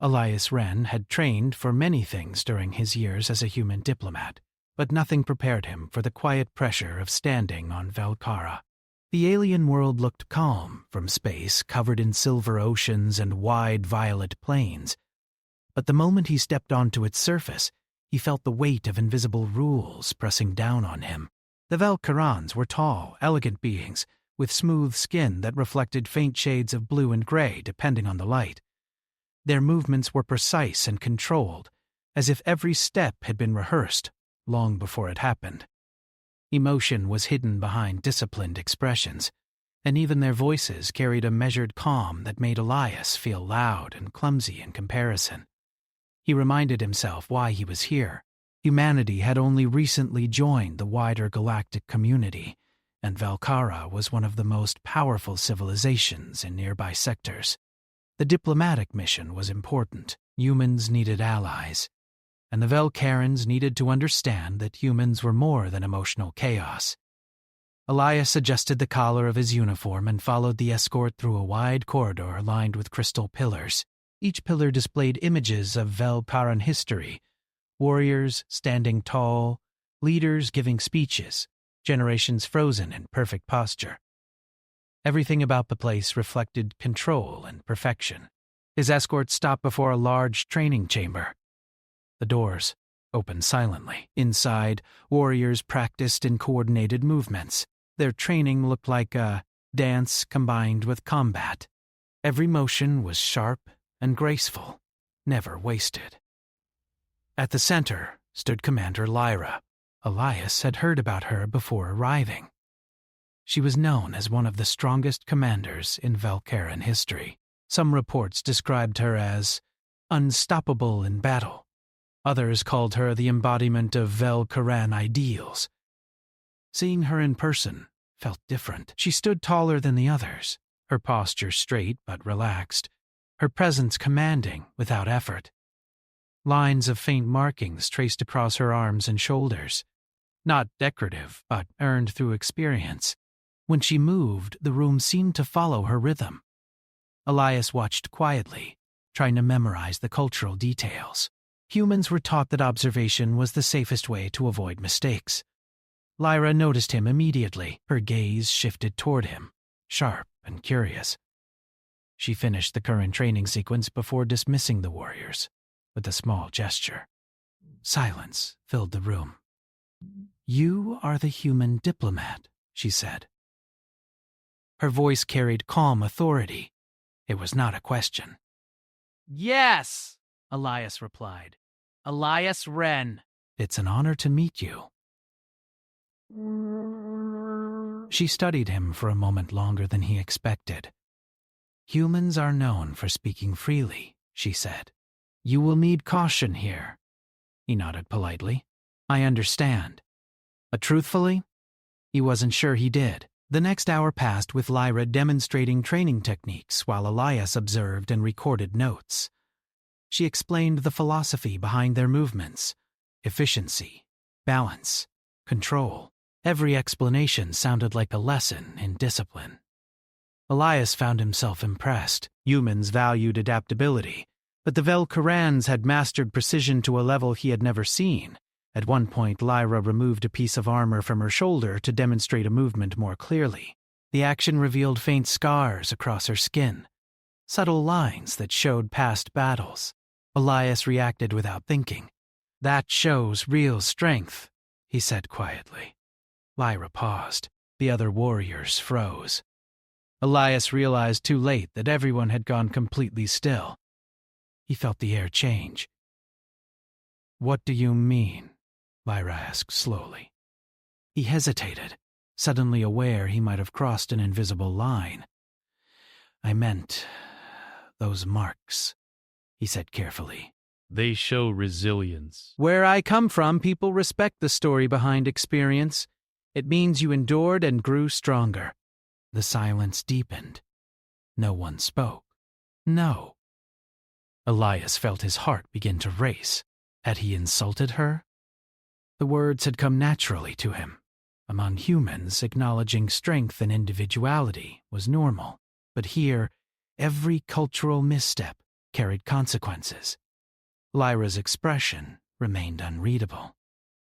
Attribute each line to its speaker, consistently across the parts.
Speaker 1: Elias Wren had trained for many things during his years as a human diplomat, but nothing prepared him for the quiet pressure of standing on Velcara. The alien world looked calm from space, covered in silver oceans and wide violet plains. But the moment he stepped onto its surface, he felt the weight of invisible rules pressing down on him. The Velcarans were tall, elegant beings, with smooth skin that reflected faint shades of blue and gray depending on the light. Their movements were precise and controlled, as if every step had been rehearsed long before it happened. Emotion was hidden behind disciplined expressions, and even their voices carried a measured calm that made Elias feel loud and clumsy in comparison. He reminded himself why he was here. Humanity had only recently joined the wider galactic community, and Velcara was one of the most powerful civilizations in nearby sectors. The diplomatic mission was important. Humans needed allies, and the Velcarans needed to understand that humans were more than emotional chaos. Elias adjusted the collar of his uniform and followed the escort through a wide corridor lined with crystal pillars. Each pillar displayed images of Velcaran history, warriors standing tall, leaders giving speeches, generations frozen in perfect posture. Everything about the place reflected control and perfection. His escort stopped before a large training chamber. The doors opened silently. Inside, warriors practiced in coordinated movements. Their training looked like a dance combined with combat. Every motion was sharp and graceful, never wasted. At the center stood Commander Lyra. Elias had heard about her before arriving. She was known as one of the strongest commanders in Velcaran history. Some reports described her as unstoppable in battle. Others called her the embodiment of Velcaran ideals. Seeing her in person felt different. She stood taller than the others, her posture straight but relaxed, her presence commanding without effort. Lines of faint markings traced across her arms and shoulders, not decorative but earned through experience. When she moved, the room seemed to follow her rhythm. Elias watched quietly, trying to memorize the cultural details. Humans were taught that observation was the safest way to avoid mistakes. Lyra noticed him immediately. Her gaze shifted toward him, sharp and curious. She finished the current training sequence before dismissing the warriors with a small gesture. Silence filled the room. "You are the human diplomat," she said. Her voice carried calm authority. It was not a question. "Yes," Elias replied. "Elias Wren." "It's an honor to meet you." She studied him for a moment longer than he expected. "Humans are known for speaking freely," she said. "You will need caution here." He nodded politely. "I understand." But truthfully, he wasn't sure he did. The next hour passed with Lyra demonstrating training techniques while Elias observed and recorded notes. She explained the philosophy behind their movements: efficiency, balance, control. Every explanation sounded like a lesson in discipline. Elias found himself impressed. Humans valued adaptability, but the Velcarans had mastered precision to a level he had never seen. At one point, Lyra removed a piece of armor from her shoulder to demonstrate a movement more clearly. The action revealed faint scars across her skin, subtle lines that showed past battles. Elias reacted without thinking. "That shows real strength," he said quietly. Lyra paused. The other warriors froze. Elias realized too late that everyone had gone completely still. He felt the air change. "What do you mean?" Lyra asked slowly. He hesitated, suddenly aware he might have crossed an invisible line. "I meant those marks," he said carefully.
Speaker 2: "They show resilience."
Speaker 1: "Where I come from, people respect the story behind experience. It means you endured and grew stronger." The silence deepened. No one spoke. No. Elias felt his heart begin to race. Had he insulted her? The words had come naturally to him. Among humans, acknowledging strength and individuality was normal. But here, every cultural misstep, carried consequences. Lyra's expression remained unreadable.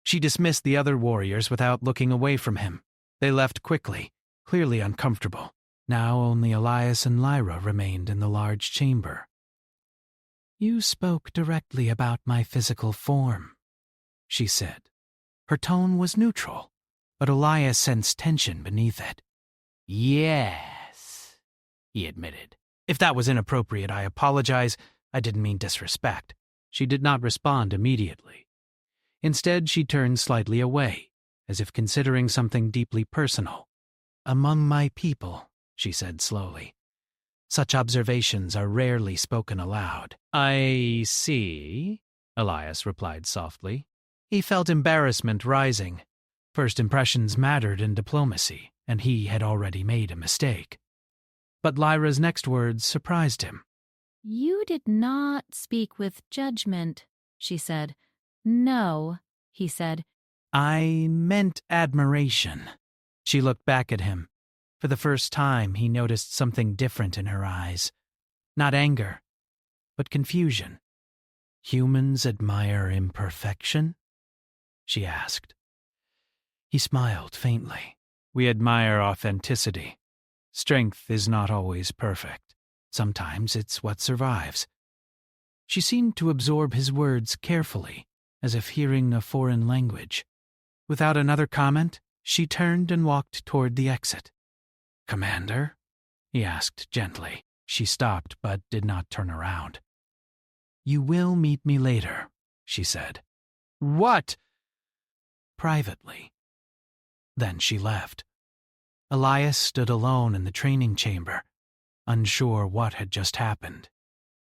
Speaker 1: She dismissed the other warriors without looking away from him. They left quickly, clearly uncomfortable. Now only Elias and Lyra remained in the large chamber. "You spoke directly about my physical form," she said. Her tone was neutral, but Elias sensed tension beneath it. "Yes," he admitted. "If that was inappropriate, I apologize. I didn't mean disrespect." She did not respond immediately. Instead, she turned slightly away, as if considering something deeply personal. "Among my people," she said slowly, "such observations are rarely spoken aloud." "I see," Elias replied softly. He felt embarrassment rising. First impressions mattered in diplomacy, and he had already made a mistake. But Lyra's next words surprised him.
Speaker 3: "You did not speak with judgment," she said. "No," he said.
Speaker 1: "I meant admiration." She looked back at him. For the first time, he noticed something different in her eyes. Not anger, but confusion. "Humans admire imperfection?" she asked. He smiled faintly. "We admire authenticity. Strength is not always perfect. Sometimes it's what survives." She seemed to absorb his words carefully, as if hearing a foreign language. Without another comment, she turned and walked toward the exit. "Commander?" he asked gently. She stopped but did not turn around. "You will meet me later," she said. "What?" "Privately." Then she left. Elias stood alone in the training chamber, unsure what had just happened.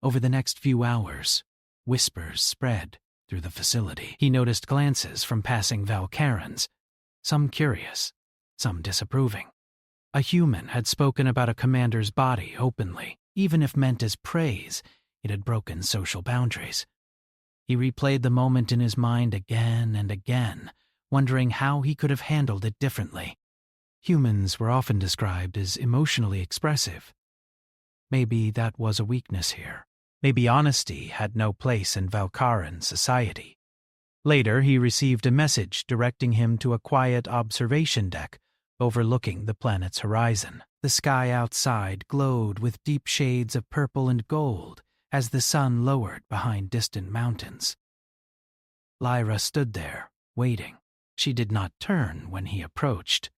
Speaker 1: Over the next few hours, whispers spread through the facility. He noticed glances from passing Valkarans, some curious, some disapproving. A human had spoken about a commander's body openly. Even if meant as praise, it had broken social boundaries. He replayed the moment in his mind again and again, wondering how he could have handled it differently. Humans were often described as emotionally expressive. Maybe that was a weakness here. Maybe honesty had no place in Valkaran society. Later, he received a message directing him to a quiet observation deck overlooking the planet's horizon. The sky outside glowed with deep shades of purple and gold as the sun lowered behind distant mountains. Lyra stood there, waiting. She did not turn when he approached.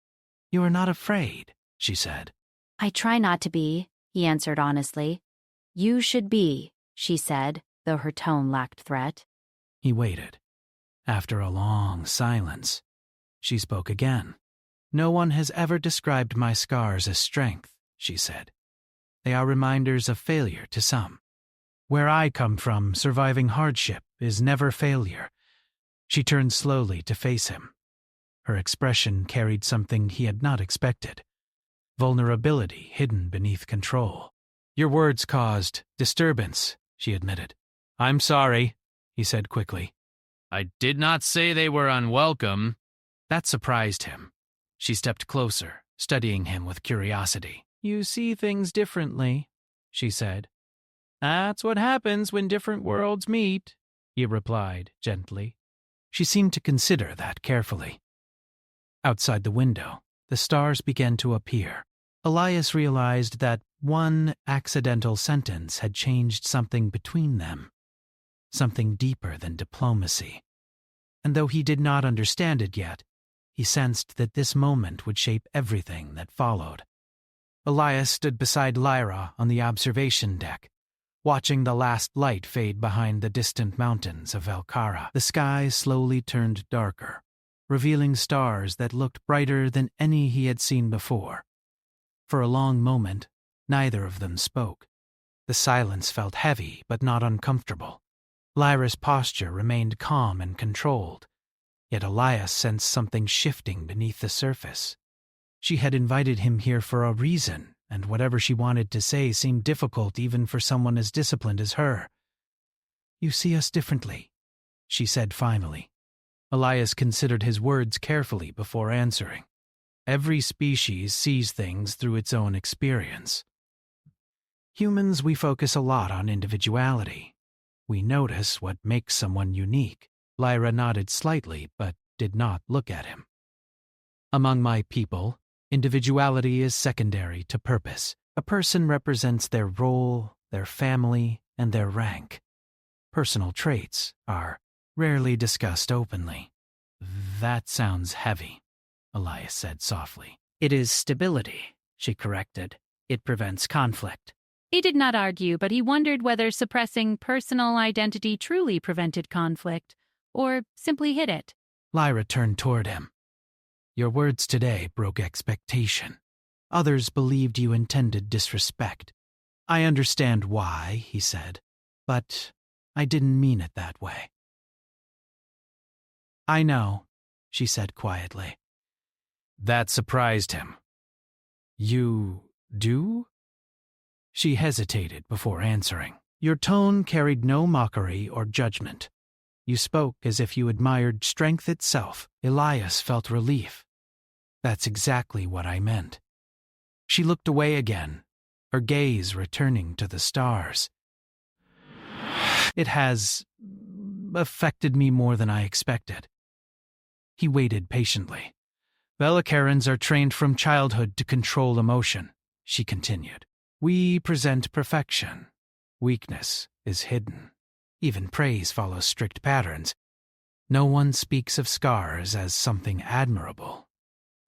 Speaker 1: "You are not afraid," she said.
Speaker 3: "I try not to be," he answered honestly. "You should be," she said, though her tone lacked threat.
Speaker 1: He waited. After a long silence, she spoke again. "No one has ever described my scars as strength," she said. "They are reminders of failure to some. Where I come from, surviving hardship is never failure." She turned slowly to face him. Her expression carried something he had not expected. Vulnerability hidden beneath control. "Your words caused disturbance," she admitted. "I'm sorry," he said quickly.
Speaker 2: I did not say they were unwelcome.
Speaker 1: That surprised him. She stepped closer, studying him with curiosity. "You see things differently," she said. "That's what happens when different worlds meet," he replied gently. She seemed to consider that carefully. Outside the window, the stars began to appear. Elias realized that one accidental sentence had changed something between them, something deeper than diplomacy. And though he did not understand it yet, he sensed that this moment would shape everything that followed. Elias stood beside Lyra on the observation deck, watching the last light fade behind the distant mountains of Valkara. The sky slowly turned darker, revealing stars that looked brighter than any he had seen before. For a long moment, neither of them spoke. The silence felt heavy but not uncomfortable. Lyra's posture remained calm and controlled, yet Elias sensed something shifting beneath the surface. She had invited him here for a reason, and whatever she wanted to say seemed difficult even for someone as disciplined as her. "You see us differently," she said finally. Elias considered his words carefully before answering. Every species sees things through its own experience. Humans, we focus a lot on individuality. We notice what makes someone unique. Lyra nodded slightly, but did not look at him. Among my people, individuality is secondary to purpose. A person represents their role, their family, and their rank. Personal traits are rarely discussed openly. That sounds heavy, Elias said softly. It is stability, she corrected. It prevents conflict.
Speaker 3: He did not argue, but he wondered whether suppressing personal identity truly prevented conflict, or simply hid it.
Speaker 1: Lyra turned toward him. Your words today broke expectation. Others believed you intended disrespect. I understand why, he said, but I didn't mean it that way. I know, she said quietly. That surprised him. You do? She hesitated before answering. Your tone carried no mockery or judgment. You spoke as if you admired strength itself. Elias felt relief. That's exactly what I meant. She looked away again, her gaze returning to the stars. It has affected me more than I expected. He waited patiently. Velicarans are trained from childhood to control emotion, she continued. We present perfection. Weakness is hidden. Even praise follows strict patterns. No one speaks of scars as something admirable.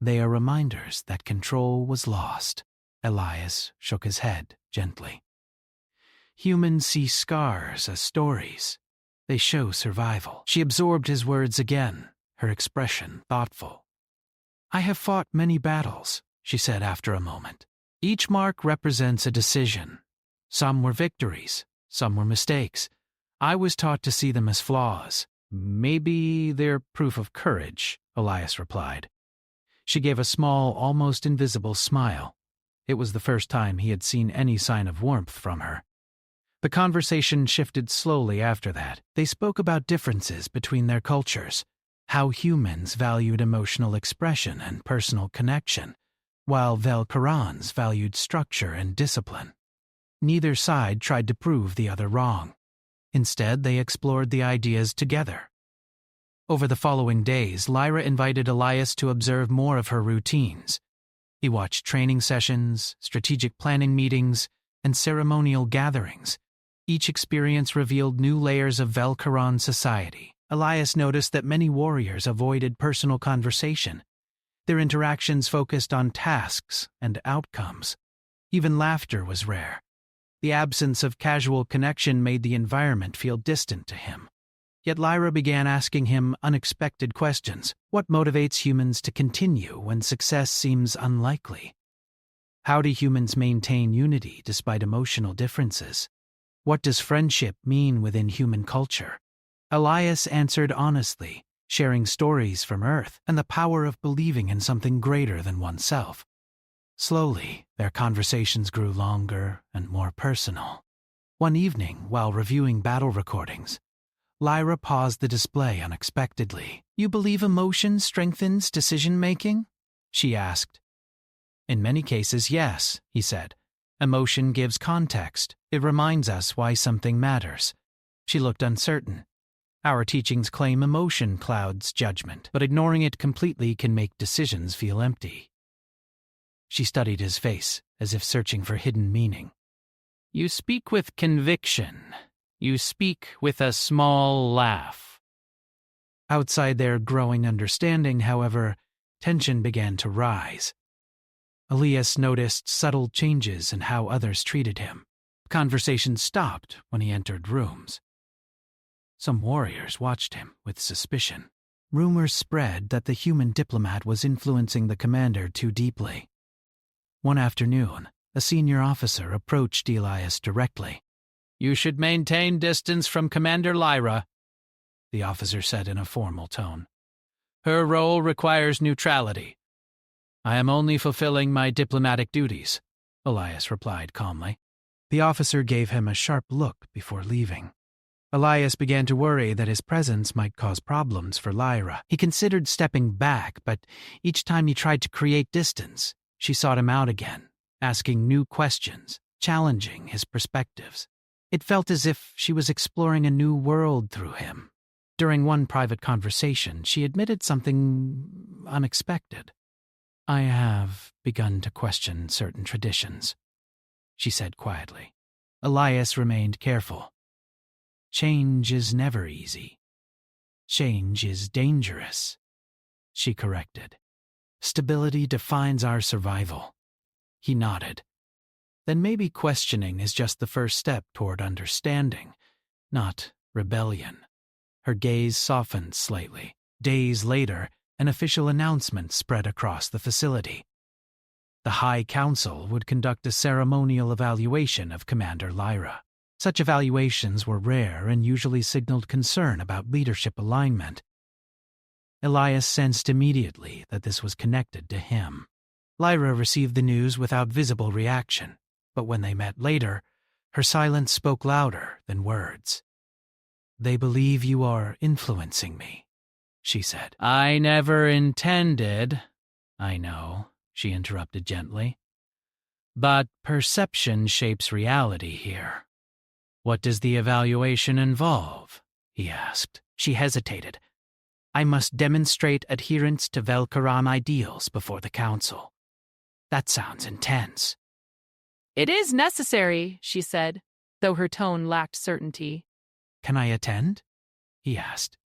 Speaker 1: They are reminders that control was lost. Elias shook his head gently. Humans see scars as stories. They show survival. She absorbed his words again, her expression thoughtful. I have fought many battles, she said after a moment. Each mark represents a decision. Some were victories, some were mistakes. I was taught to see them as flaws. Maybe they're proof of courage, Elias replied. She gave a small, almost invisible smile. It was the first time he had seen any sign of warmth from her. The conversation shifted slowly after that. They spoke about differences between their cultures, how humans valued emotional expression and personal connection, while Velkarans valued structure and discipline. Neither side tried to prove the other wrong. Instead, they explored the ideas together. Over the following days, Lyra invited Elias to observe more of her routines. He watched training sessions, strategic planning meetings, and ceremonial gatherings. Each experience revealed new layers of Velkaran society. Elias noticed that many warriors avoided personal conversation. Their interactions focused on tasks and outcomes. Even laughter was rare. The absence of casual connection made the environment feel distant to him. Yet Lyra began asking him unexpected questions. What motivates humans to continue when success seems unlikely? How do humans maintain unity despite emotional differences? What does friendship mean within human culture? Elias answered honestly, sharing stories from Earth and the power of believing in something greater than oneself. Slowly, their conversations grew longer and more personal. One evening, while reviewing battle recordings, Lyra paused the display unexpectedly. You believe emotion strengthens decision-making? She asked. In many cases, yes, he said. Emotion gives context. It reminds us why something matters. She looked uncertain. Our teachings claim emotion clouds judgment, but ignoring it completely can make decisions feel empty. She studied his face, as if searching for hidden meaning. You speak with conviction. You speak with a small laugh. Outside their growing understanding, however, tension began to rise. Elias noticed subtle changes in how others treated him. Conversation stopped when he entered rooms. Some warriors watched him with suspicion. Rumors spread that the human diplomat was influencing the commander too deeply. One afternoon, a senior officer approached Elias directly. You should maintain distance from Commander Lyra, the officer said in a formal tone. Her role requires neutrality. I am only fulfilling my diplomatic duties, Elias replied calmly. The officer gave him a sharp look before leaving. Elias began to worry that his presence might cause problems for Lyra. He considered stepping back, but each time he tried to create distance, she sought him out again, asking new questions, challenging his perspectives. It felt as if she was exploring a new world through him. During one private conversation, she admitted something unexpected. "I have begun to question certain traditions," she said quietly. Elias remained careful. "Change is never easy. Change is dangerous," she corrected. "Stability defines our survival." He nodded. "Then maybe questioning is just the first step toward understanding, not rebellion." Her gaze softened slightly. Days later, an official announcement spread across the facility. The High Council would conduct a ceremonial evaluation of Commander Lyra. Such evaluations were rare and usually signaled concern about leadership alignment. Elias sensed immediately that this was connected to him. Lyra received the news without visible reaction, but when they met later, her silence spoke louder than words. "They believe you are influencing me," she said.
Speaker 2: I never intended. I know, she interrupted gently. But perception shapes reality here. What does the evaluation involve? He asked. She hesitated. "I must demonstrate adherence to Velkaram ideals before the council." "That sounds intense."
Speaker 3: "It is necessary," she said, though her tone lacked certainty.
Speaker 1: "Can I attend?" he asked.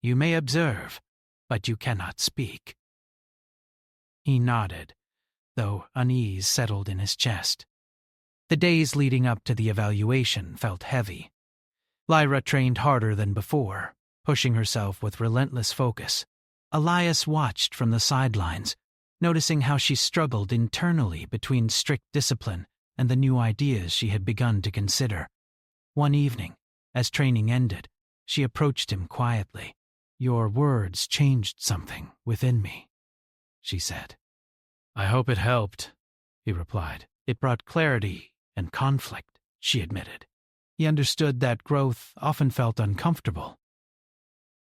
Speaker 1: "You may observe, but you cannot speak." He nodded, though unease settled in his chest. The days leading up to the evaluation felt heavy. Lyra trained harder than before, pushing herself with relentless focus. Elias watched from the sidelines, noticing how she struggled internally between strict discipline and the new ideas she had begun to consider. One evening, as training ended, she approached him quietly. "Your words changed something within me," she said. "I hope it helped," he replied. "It brought clarity and conflict," she admitted. He understood that growth often felt uncomfortable.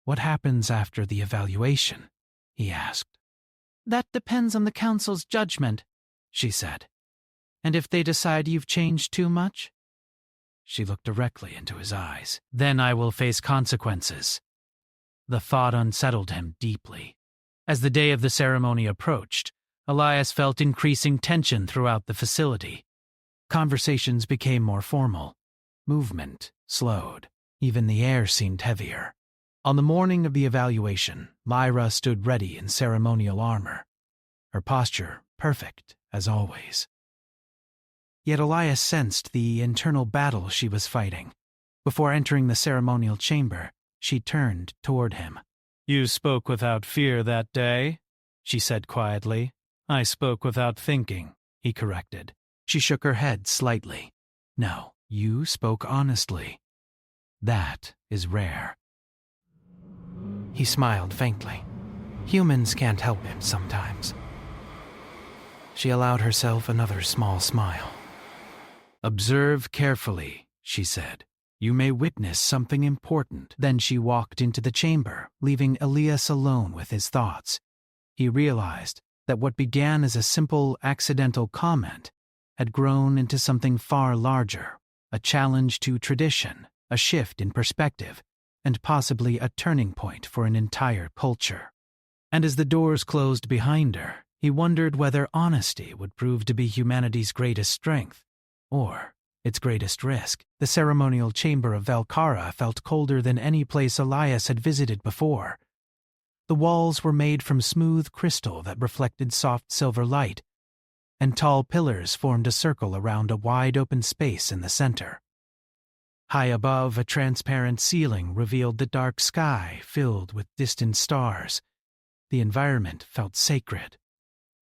Speaker 1: "What happens after the evaluation?" he asked. "That depends on the council's judgment," she said. "And if they decide you've changed too much?" She looked directly into his eyes. "Then I will face consequences." The thought unsettled him deeply. As the day of the ceremony approached, Elias felt increasing tension throughout the facility. Conversations became more formal. Movement slowed. Even the air seemed heavier. On the morning of the evaluation, Lyra stood ready in ceremonial armor, her posture perfect as always. Yet Elias sensed the internal battle she was fighting. Before entering the ceremonial chamber, she turned toward him. "You spoke without fear that day," she said quietly. "I spoke without thinking," he corrected. She shook her head slightly. "No, you spoke honestly. That is rare." He smiled faintly. Humans can't help him sometimes. She allowed herself another small smile. "Observe carefully," she said. "You may witness something important." Then she walked into the chamber, leaving Elias alone with his thoughts. He realized that what began as a simple, accidental comment had grown into something far larger, a challenge to tradition, a shift in perspective, and possibly a turning point for an entire culture. And as the doors closed behind her, he wondered whether honesty would prove to be humanity's greatest strength, or its greatest risk. The ceremonial chamber of Velkara felt colder than any place Elias had visited before. The walls were made from smooth crystal that reflected soft silver light, and tall pillars formed a circle around a wide-open space in the center. High above, a transparent ceiling revealed the dark sky filled with distant stars. The environment felt sacred,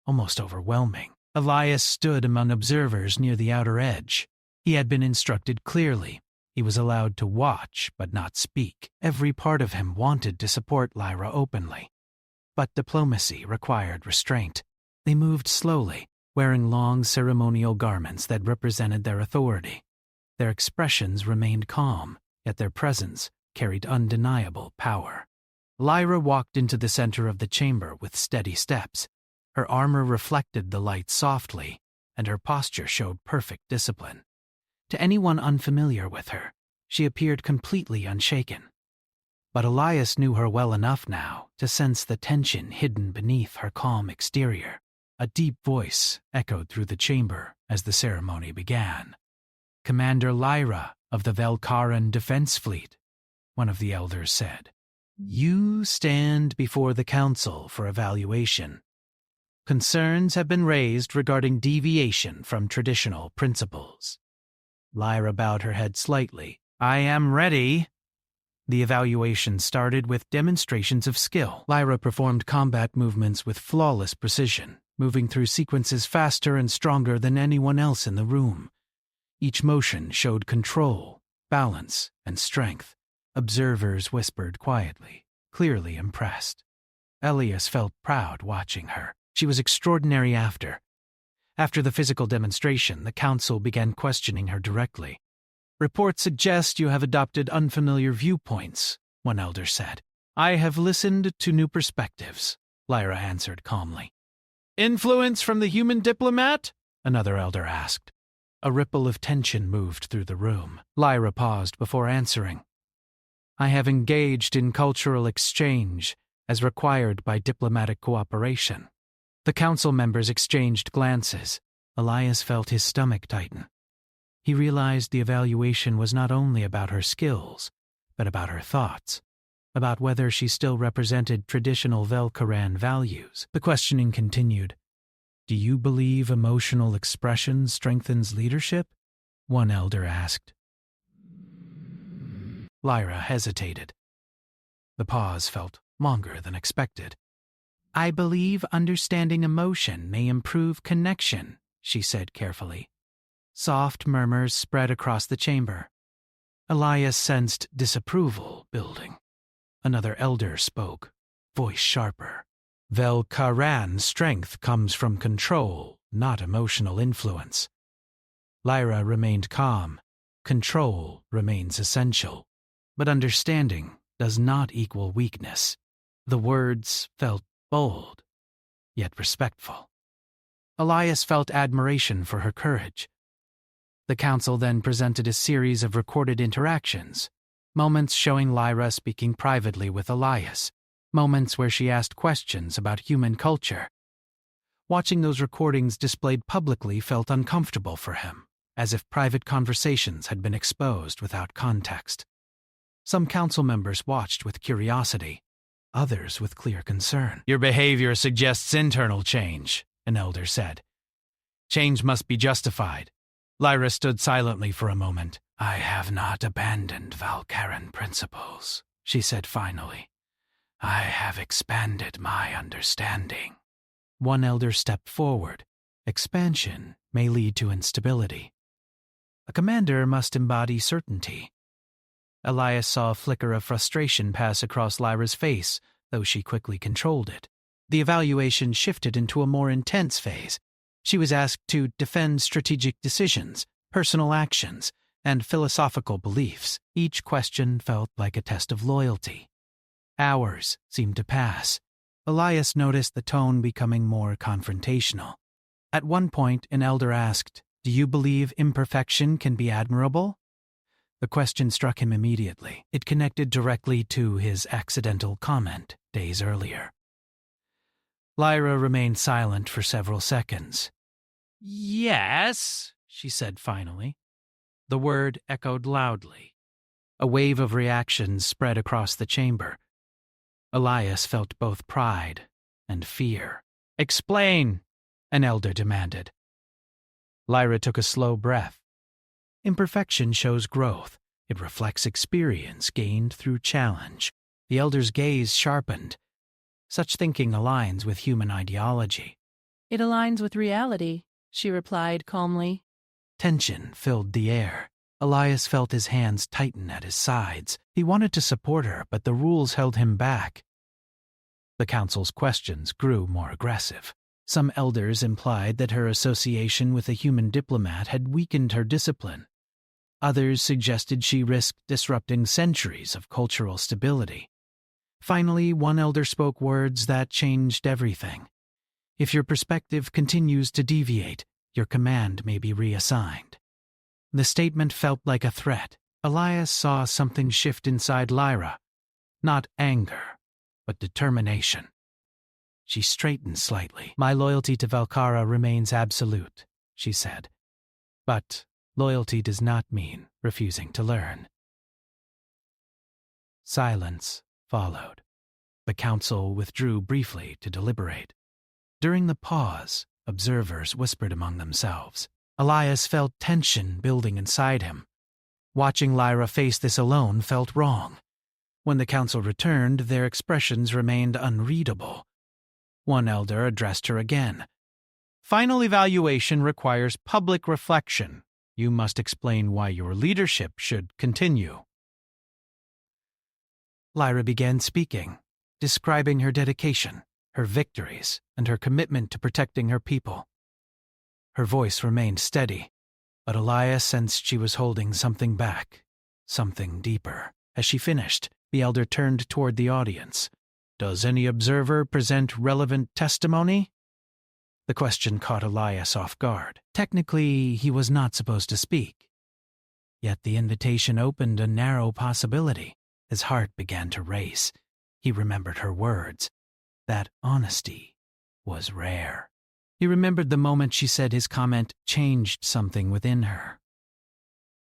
Speaker 1: almost overwhelming. Elias stood among observers near the outer edge. He had been instructed clearly. He was allowed to watch but not speak. Every part of him wanted to support Lyra openly. But diplomacy required restraint. They moved slowly, wearing long ceremonial garments that represented their authority. Their expressions remained calm, yet their presence carried undeniable power. Lyra walked into the center of the chamber with steady steps. Her armor reflected the light softly, and her posture showed perfect discipline. To anyone unfamiliar with her, she appeared completely unshaken. But Elias knew her well enough now to sense the tension hidden beneath her calm exterior. A deep voice echoed through the chamber as the ceremony began. "Commander Lyra of the Velkaran Defense Fleet," one of the elders said. "You stand before the council for evaluation. Concerns have been raised regarding deviation from traditional principles." Lyra bowed her head slightly. "I am ready." The evaluation started with demonstrations of skill. Lyra performed combat movements with flawless precision, moving through sequences faster and stronger than anyone else in the room. Each motion showed control, balance, and strength. Observers whispered quietly, clearly impressed. Elias felt proud watching her. She was extraordinary after. After the physical demonstration, the council began questioning her directly. "Reports suggest you have adopted unfamiliar viewpoints," one elder said. "I have listened to new perspectives," Lyra answered calmly. "Influence from the human diplomat?" another elder asked. A ripple of tension moved through the room. Lyra paused before answering. "I have engaged in cultural exchange as required by diplomatic cooperation." The council members exchanged glances. Elias felt his stomach tighten. He realized the evaluation was not only about her skills, but about her thoughts, about whether she still represented traditional Velkaran values. The questioning continued. "Do you believe emotional expression strengthens leadership?" one elder asked. Lyra hesitated. The pause felt longer than expected. "I believe understanding emotion may improve connection," she said carefully. Soft murmurs spread across the chamber. Elias sensed disapproval building. Another elder spoke, voice sharper. "Velkaran's strength comes from control, not emotional influence." Lyra remained calm. Control remains essential. But understanding does not equal weakness. The words felt bold, yet respectful. Elias felt admiration for her courage. The council then presented a series of recorded interactions, moments showing Lyra speaking privately with Elias, moments where she asked questions about human culture. Watching those recordings displayed publicly felt uncomfortable for him, as if private conversations had been exposed without context. Some council members watched with curiosity, others with clear concern. "Your behavior suggests internal change," an elder said. "Change must be justified." Lyra stood silently for a moment. "I have not abandoned Velkaran principles," she said finally. "I have expanded my understanding." One elder stepped forward. Expansion may lead to instability. A commander must embody certainty. Elias saw a flicker of frustration pass across Lyra's face, though she quickly controlled it. The evaluation shifted into a more intense phase. She was asked to defend strategic decisions, personal actions, and philosophical beliefs. Each question felt like a test of loyalty. Hours seemed to pass. Elias noticed the tone becoming more confrontational. At one point, an elder asked, "Do you believe imperfection can be admirable?" The question struck him immediately. It connected directly to his accidental comment days earlier. Lyra remained silent for several seconds. "Yes," she said finally. The word echoed loudly. A wave of reactions spread across the chamber. Elias felt both pride and fear. "Explain," an elder demanded. Lyra took a slow breath. Imperfection shows growth. It reflects experience gained through challenge. The elder's gaze sharpened. Such thinking aligns with human ideology.
Speaker 3: "It aligns with reality," she replied calmly.
Speaker 1: Tension filled the air. Elias felt his hands tighten at his sides. He wanted to support her, but the rules held him back. The council's questions grew more aggressive. Some elders implied that her association with a human diplomat had weakened her discipline. Others suggested she risked disrupting centuries of cultural stability. Finally, one elder spoke words that changed everything. "If your perspective continues to deviate, your command may be reassigned. The statement felt like a threat. Elias saw something shift inside Lyra. Not anger, but determination. She straightened slightly. My loyalty to Valkara remains absolute, she said. But loyalty does not mean refusing to learn. Silence followed. The council withdrew briefly to deliberate. During the pause, observers whispered among themselves. Elias felt tension building inside him. Watching Lyra face this alone felt wrong. When the council returned, their expressions remained unreadable. One elder addressed her again. Final evaluation requires public reflection. You must explain why your leadership should continue. Lyra began speaking, describing her dedication, her victories, and her commitment to protecting her people. Her voice remained steady, but Elias sensed she was holding something back, something deeper. As she finished, the elder turned toward the audience. Does any observer present relevant testimony? The question caught Elias off guard. Technically, he was not supposed to speak. Yet the invitation opened a narrow possibility. His heart began to race. He remembered her words. That honesty was rare. He remembered the moment she said his comment changed something within her.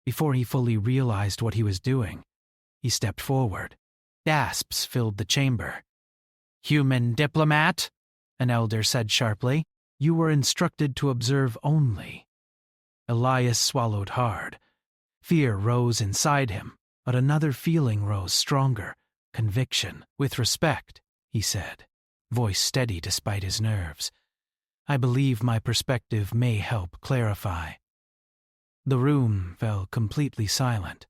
Speaker 1: Before he fully realized what he was doing, he stepped forward. Gasps filled the chamber. Human diplomat, an elder said sharply. You were instructed to observe only. Elias swallowed hard. Fear rose inside him, but another feeling rose stronger, conviction. With respect, he said, voice steady despite his nerves. I believe my perspective may help clarify. The room fell completely silent.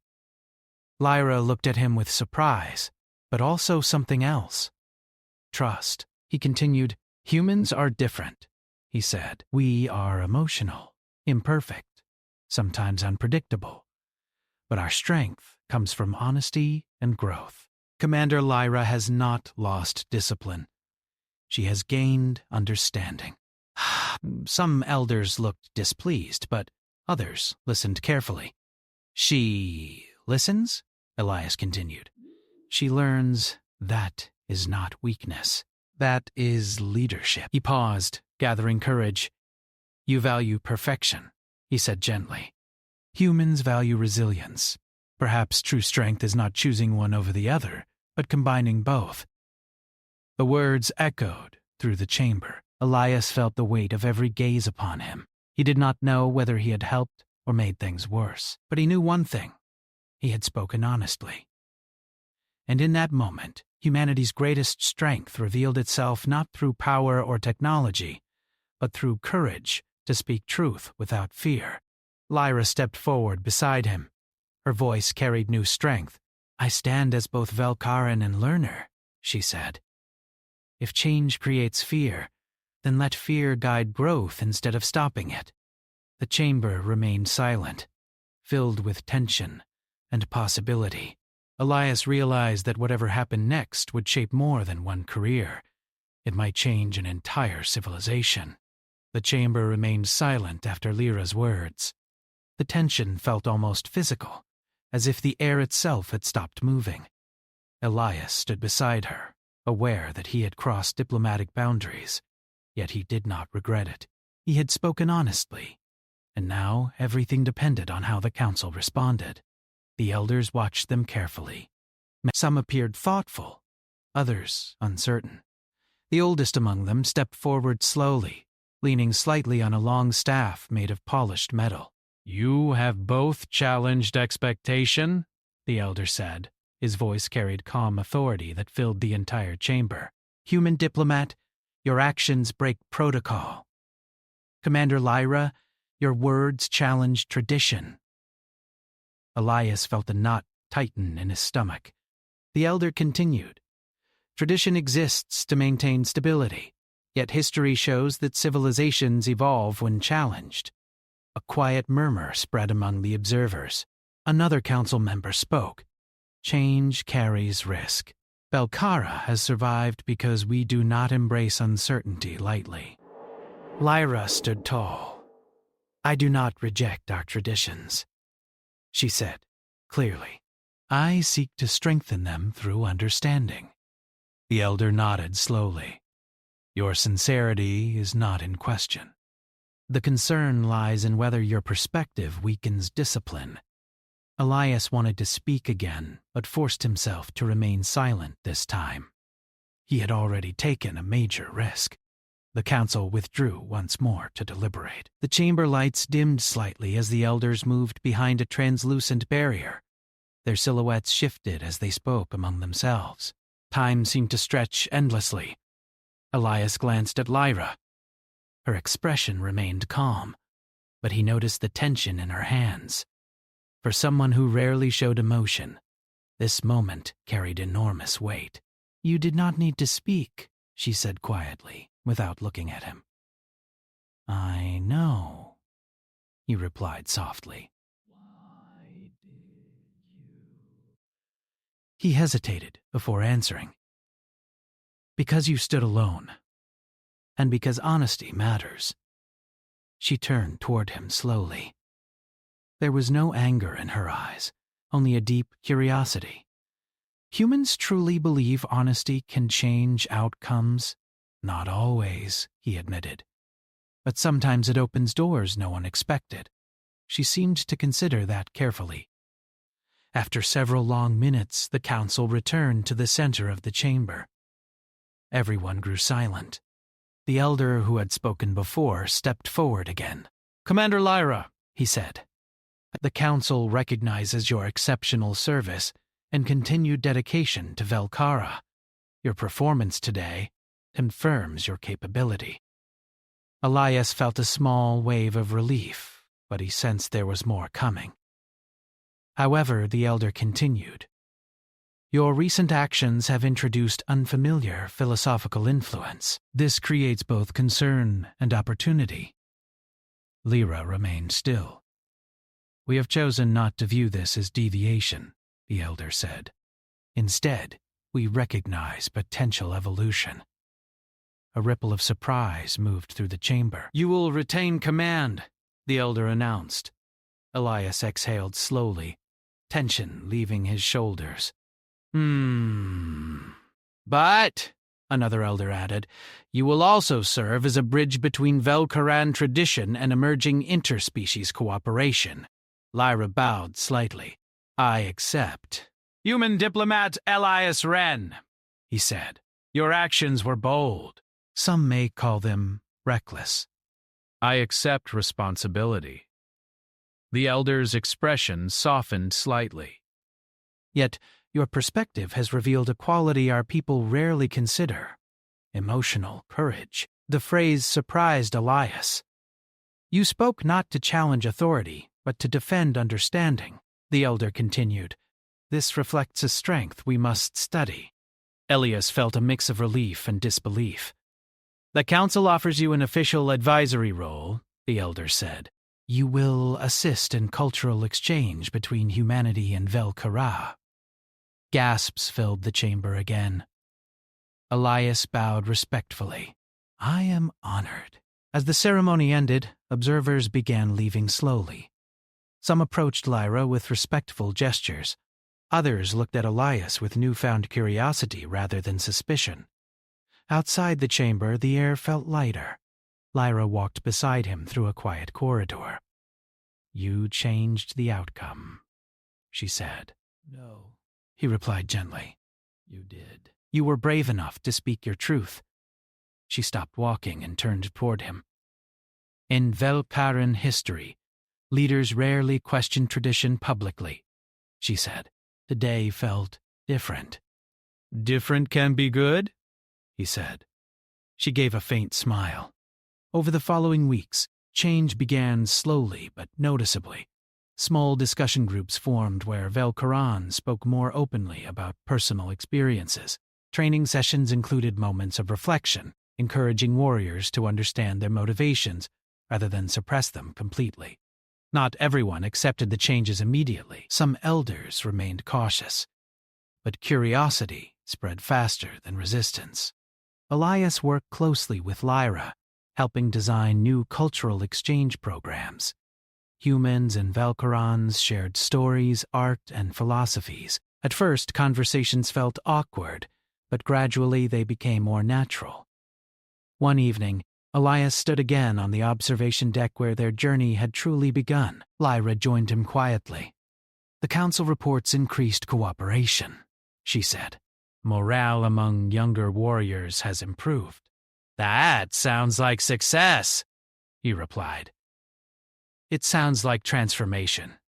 Speaker 1: Lyra looked at him with surprise, but also something else. Trust. He continued, humans are different, he said. We are emotional, imperfect, sometimes unpredictable. But our strength comes from honesty and growth. Commander Lyra has not lost discipline. She has gained understanding. Some elders looked displeased, but others listened carefully. She listens, Elias continued. She learns that is not weakness. That is leadership. He paused, gathering courage. You value perfection, he said gently. Humans value resilience. Perhaps true strength is not choosing one over the other, but combining both. The words echoed through the chamber. Elias felt the weight of every gaze upon him. He did not know whether he had helped or made things worse, but he knew one thing. He had spoken honestly. And in that moment, humanity's greatest strength revealed itself not through power or technology, but through courage to speak truth without fear. Lyra stepped forward beside him. Her voice carried new strength. I stand as both Valkaran and learner, she said. If change creates fear, then let fear guide growth instead of stopping it. The chamber remained silent, filled with tension and possibility. Elias realized that whatever happened next would shape more than one career. It might change an entire civilization. The chamber remained silent after Lyra's words. The tension felt almost physical, as if the air itself had stopped moving. Elias stood beside her, aware that he had crossed diplomatic boundaries, yet he did not regret it. He had spoken honestly, and now everything depended on how the council responded. The elders watched them carefully. Some appeared thoughtful, others uncertain. The oldest among them stepped forward slowly, leaning slightly on a long staff made of polished metal. You have both challenged expectation, the elder said. His voice carried calm authority that filled the entire chamber. Human diplomat, your actions break protocol. Commander Lyra, your words challenge tradition. Elias felt a knot tighten in his stomach. The elder continued. Tradition exists to maintain stability, yet history shows that civilizations evolve when challenged. A quiet murmur spread among the observers. Another council member spoke. Change carries risk. Valkara has survived because we do not embrace uncertainty lightly. Lyra stood tall. I do not reject our traditions, she said, clearly. I seek to strengthen them through understanding. The elder nodded slowly. Your sincerity is not in question. The concern lies in whether your perspective weakens discipline. Elias wanted to speak again, but forced himself to remain silent this time. He had already taken a major risk. The council withdrew once more to deliberate. The chamber lights dimmed slightly as the elders moved behind a translucent barrier. Their silhouettes shifted as they spoke among themselves. Time seemed to stretch endlessly. Elias glanced at Lyra. Her expression remained calm, but he noticed the tension in her hands. For someone who rarely showed emotion, this moment carried enormous weight. You did not need to speak, she said quietly, without looking at him. I know, he replied softly. Why did you? He hesitated before answering. Because you stood alone, and because honesty matters. She turned toward him slowly. There was no anger in her eyes, only a deep curiosity. Humans truly believe honesty can change outcomes? Not always, he admitted. But sometimes it opens doors no one expected. She seemed to consider that carefully. After several long minutes, the council returned to the center of the chamber. Everyone grew silent. The elder who had spoken before stepped forward again. Commander Lyra, he said. The council recognizes your exceptional service and continued dedication to Velkara. Your performance today confirms your capability. Elias felt a small wave of relief, but he sensed there was more coming. However, the elder continued. Your recent actions have introduced unfamiliar philosophical influence. This creates both concern and opportunity. Lyra remained still. We have chosen not to view this as deviation, the elder said. Instead, we recognize potential evolution. A ripple of surprise moved through the chamber. You will retain command, the elder announced. Elias exhaled slowly, tension leaving his shoulders. But, another elder added, you will also serve as a bridge between Velkaran tradition and emerging interspecies cooperation. Lyra bowed slightly. I accept. Human diplomat Elias Wren, he said. Your actions were bold. Some may call them reckless. I accept responsibility. The elder's expression softened slightly. Yet, your perspective has revealed a quality our people rarely consider. Emotional courage. The phrase surprised Elias. You spoke not to challenge authority, but to defend understanding, the elder continued. This reflects a strength we must study. Elias felt a mix of relief and disbelief. The council offers you an official advisory role, the elder said. You will assist in cultural exchange between humanity and Velkara. Gasps filled the chamber again. Elias bowed respectfully. I am honored. As the ceremony ended, observers began leaving slowly. Some approached Lyra with respectful gestures. Others looked at Elias with newfound curiosity rather than suspicion. Outside the chamber, the air felt lighter. Lyra walked beside him through a quiet corridor. You changed the outcome, she said. No, he replied gently. You did. You were brave enough to speak your truth. She stopped walking and turned toward him. In Velkaran history, leaders rarely question tradition publicly, she said. Today felt different. Different can be good, he said. She gave a faint smile. Over the following weeks, change began slowly but noticeably. Small discussion groups formed where Velkaran spoke more openly about personal experiences. Training sessions included moments of reflection, encouraging warriors to understand their motivations rather than suppress them completely. Not everyone accepted the changes immediately. Some elders remained cautious. But curiosity spread faster than resistance. Elias worked closely with Lyra, helping design new cultural exchange programs. Humans and Velkarons shared stories, art, and philosophies. At first, conversations felt awkward, but gradually they became more natural. One evening, Elias stood again on the observation deck where their journey had truly begun. Lyra joined him quietly. "The council reports increased cooperation," she said. "Morale among younger warriors has improved." "That sounds like success," he replied. "It sounds like transformation,"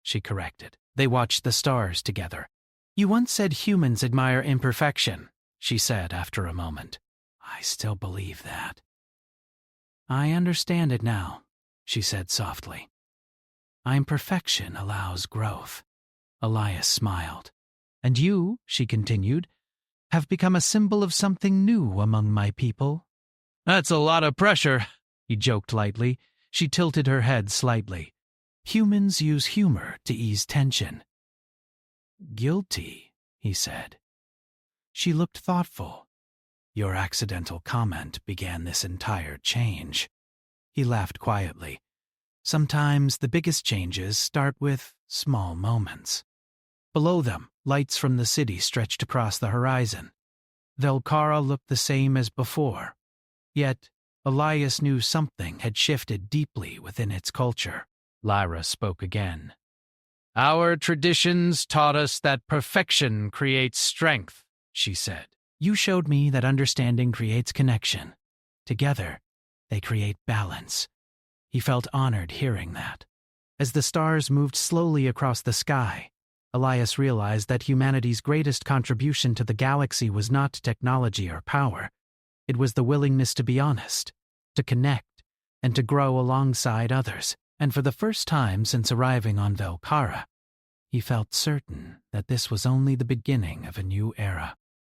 Speaker 1: she corrected. They watched the stars together. "You once said humans admire imperfection," she said after a moment. "I still believe that." "I understand it now," she said softly. "Imperfection allows growth." Elias smiled. "And you," she continued, "have become a symbol of something new among my people." "That's a lot of pressure," he joked lightly. She tilted her head slightly. "Humans use humor to ease tension." "Guilty," he said. She looked thoughtful. "Your accidental comment began this entire change." He laughed quietly. "Sometimes the biggest changes start with small moments." Below them, lights from the city stretched across the horizon. Velkara looked the same as before. Yet, Elias knew something had shifted deeply within its culture. Lyra spoke again. "Our traditions taught us that perfection creates strength," she said. "You showed me that understanding creates connection. Together, they create balance." He felt honored hearing that. As the stars moved slowly across the sky, Elias realized that humanity's greatest contribution to the galaxy was not technology or power. It was the willingness to be honest, to connect, and to grow alongside others. And for the first time since arriving on Velkara, he felt certain that this was only the beginning of a new era.